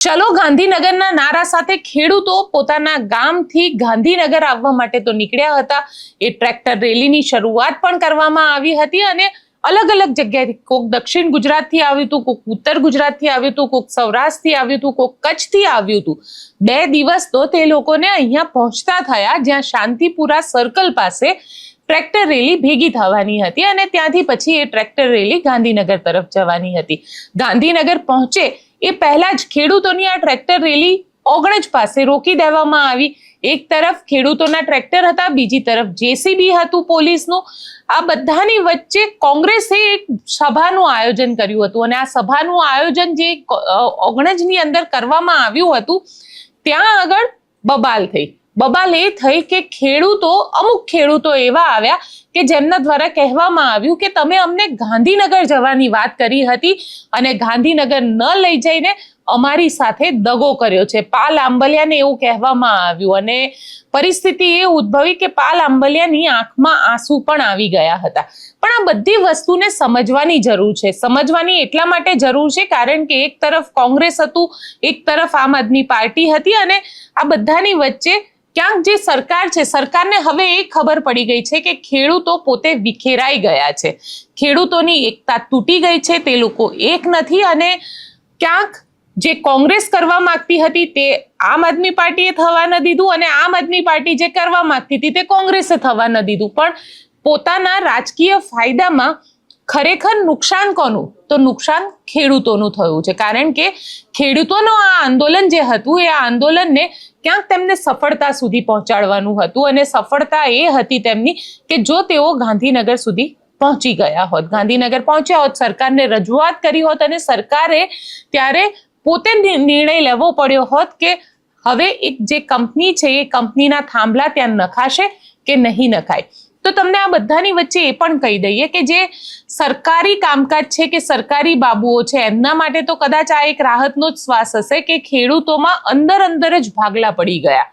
ચલો ગાંધીનગરના નારા સાથે ખેડૂતો પોતાના ગામથી ગાંધીનગર આવવા માટે તો નીકળ્યા હતા। એ ટ્રેક્ટર રેલીની શરૂઆત પણ કરવામાં આવી હતી અને અલગ અલગ જગ્યાએથી કોક દક્ષિણ ગુજરાતથી આવ્યું હતું, કોક ઉત્તર ગુજરાતથી આવ્યું હતું, કોક સૌરાષ્ટ્રથી આવ્યું હતું, કોક કચ્છથી આવ્યું હતું। 2 દિવસ તો તે લોકોને અહીંયા પહોંચતા થયા જ્યાં શાંતિપુરા સર્કલ પાસે ટ્રેક્ટર રેલી ભેગી થવાની હતી અને ત્યાંથી પછી એ ટ્રેક્ટર રેલી ગાંધીનગર તરફ જવાની હતી। ગાંધીનગર પહોંચે એ પહેલા જ ખેડૂતોની આ ટ્રેક્ટર રેલી ઓગણજ પાસે રોકી દેવામાં આવી। એક તરફ ખેડૂતોના ટ્રેક્ટર હતા, બીજી તરફ જેસીબી હતું પોલીસનું। આ બધાની વચ્ચે કોંગ્રેસે એક સભાનું આયોજન કર્યું હતું અને આ સભાનું આયોજન જે ઓગણજની અંદર કરવામાં આવ્યું હતું ત્યાં આગળ બબાલ થઈ। બબાલ એ થઈ કે અમુક ખેડૂતો એવા આવ્યા કે જેમના દ્વારા કહેવામાં આવ્યું કે તમે અમને ગાંધીનગર જવાની વાત કરી હતી અને ગાંધીનગર ન લઈ જઈને અમારી સાથે દગો કર્યો છે। પાલ આંબલિયાને એવું કહેવામાં આવ્યું અને પરિસ્થિતિ એ ઉદ્ભવી કે પાલ આંબલિયાની આંખમાં આંસુ પણ આવી ગયા હતા। પણ આ બધી વસ્તુને સમજવાની જરૂર છે। સમજવાની એટલા માટે જરૂર છે કારણ કે એક તરફ કોંગ્રેસ હતું, એક તરફ આમ આદમી પાર્ટી હતી અને આ બધાની વચ્ચે ક્યાંક જે સરકાર છે, સરકારને હવે એ ખબર પડી ગઈ છે કે ખેડૂતો પોતે વિખેરાઈ ગયા છે, ખેડૂતોની એકતા તૂટી ગઈ છે, તે લોકો એક નથી અને ક્યાંક જે કોંગ્રેસ કરવા માંગતી હતી તે આમ આદમી પાર્ટીએ થવા ન દીધું અને આમ આદમી પાર્ટી જે કરવા માંગતી હતી તે કોંગ્રેસે થવા ન દીધું। પણ પોતાના રાજકીય ફાયદામાં ખરેખર નુકસાન કોનું? તો નુકસાન ખેડૂતોનું થયું છે કારણ કે ખેડૂતોનું આ આંદોલન જે હતું એ આંદોલનને ક્યાંક તેમને સફળતા સુધી પહોંચાડવાનું હતું અને સફળતા એ હતી તેમની કે જો તેઓ ગાંધીનગર સુધી પહોંચી ગયા હોત, ગાંધીનગર પહોંચ્યા હોત, સરકારને રજૂઆત કરી હોત અને સરકારે ત્યારે પોતે નિર્ણય લેવો પડ્યો હોત કે હવે એક જે કંપની છે એ કંપનીના થાંભલા ત્યાં નખાશે કે નહીં નખાય। તો તમને આ બધાની વચ્ચે એ પણ કહી દઈએ કે જે સરકારી કામકાજ છે કે સરકારી બાબુઓ છે એમના માટે તો કદાચ આ એક રાહતનો જ શ્વાસ હશે કે ખેડૂતોમાં અંદર જ ભાગલા પડી ગયા।